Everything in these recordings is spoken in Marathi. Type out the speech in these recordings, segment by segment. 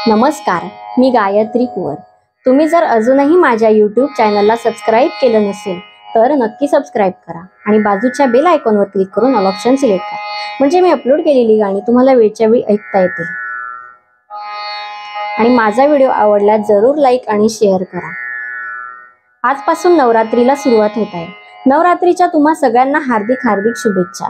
नमस्कार, मी गायत्री कुवर। तुम्ही जर अजूनही माझ्या YouTube चॅनलला सबस्क्राईब केलं नसेल तर नक्की सबस्क्राईब करा आणि बाजूच्या बेल आयकॉनवर क्लिक करून ऑल ऑप्शन सिलेक्ट करा, म्हणजे मी अपलोड केलेली गाणी तुम्हाला वेळच्या वेळी ऐकता येतील। आणि माझा व्हिडिओ आवडल्यास जरूर लाईक आणि शेअर करा। आजपासून नवरात्रीला सुरुवात होत आहे। नवरात्रीच्या तुम्हा सगळ्यांना हार्दिक हार्दिक शुभेच्छा।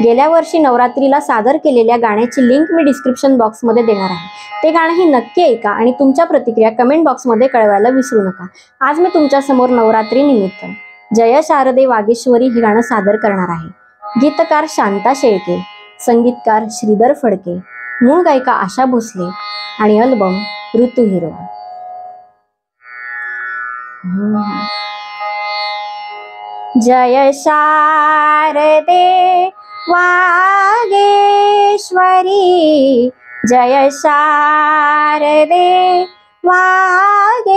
गेल्या वर्षी नवरात्रीला सादर केलेल्या गाण्याची लिंक मी डिस्क्रिप्शन बॉक्समध्ये देणार आहे। ते गाणंही नक्की ऐका आणि तुमच्या प्रतिक्रिया कमेंट बॉक्समध्ये कळवायला विसरू नका। आज मी तुमच्या समोर नवरात्री निमित्त जय शारदे वागेश्वरी हे गाणं सादर करणार आहे। गीतकार शांता शेळके, संगीतकार श्रीधर फडके, मूळ गायिका आशा भोसले आणि अल्बम ऋतू हिरो। जय शारदे वागेश्वरी, जय शारदे वागेश्वरी,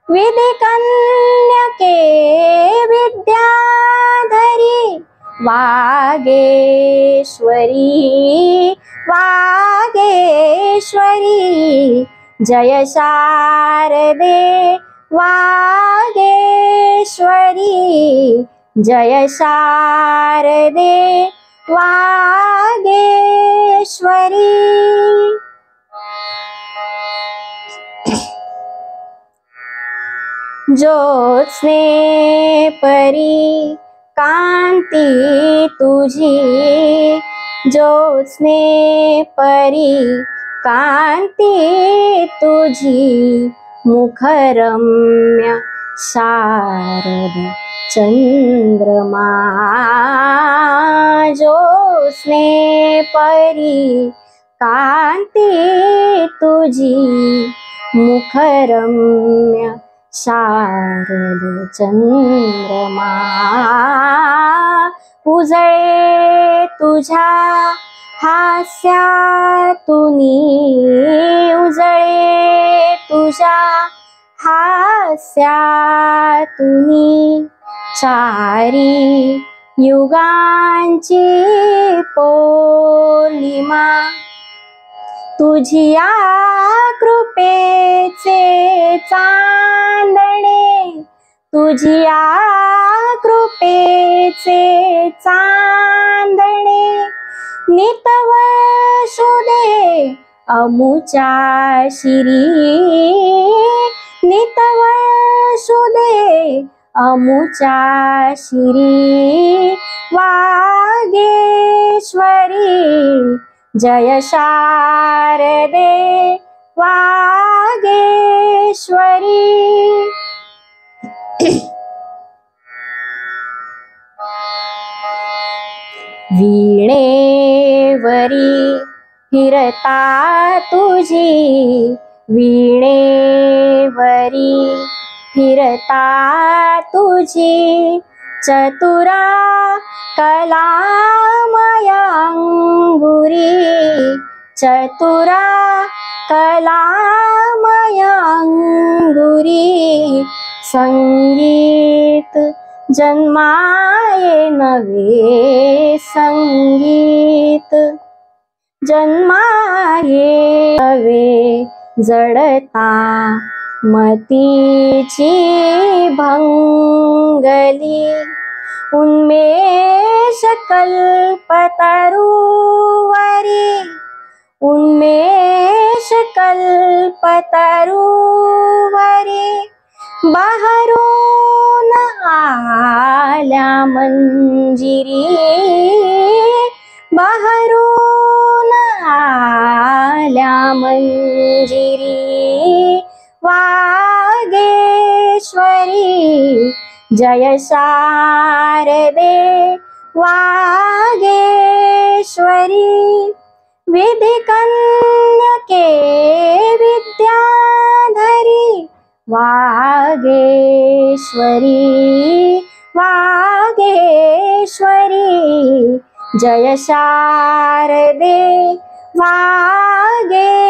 विधि कन्यके विद्याधरी वागेश्वरी, वागेश्वरी, जय शारदे वागेश्वरी, जय शारदे वागेश्वरी। ज्योत्स्ने परी कांती तुझी, ज्योत्स्ने परी कांती तुझी, मुखरम्य शारद चंद्रमा। ज्योत्स्ने परी कांती तुझी, मुखरम्य शारद चंद्रमा। उजळे तुझ्या हास्यातुनी, उजळे तुझ्या हास्यातुनी, चारी युगांची पौर्णिमा। तुझिया कृपेचे चांदणे, तुझिया कृपेचे चांदणे, नितवसुदे अमुच्या शिरी, नितवसुदे अमुच्या शिरी, वागेश्वरी, जय शारदे वागेश्वरी। वीणेवरी फिरता तुझी, वीणेवरी फिरता तुझी, चतुरा कलामया अंगुरी, चतुरा कलामया अंगुरी, संगीत जन्माये नवे, संगीत जन्माये नवे, जडता मतीची भंगली, उन्मेष कल्पतरुवरी, उन्मेष कल्पतरुवरी, बहरून आल्या मंजिरी, बहरून आल्या मंजिरी, वागेश्वरी, जय शारदे वागेश्वरी, विधि कन्यके विद्याधरी वागेश्वरी, वागेश्वरी, जय शारदे वागेश्वरी।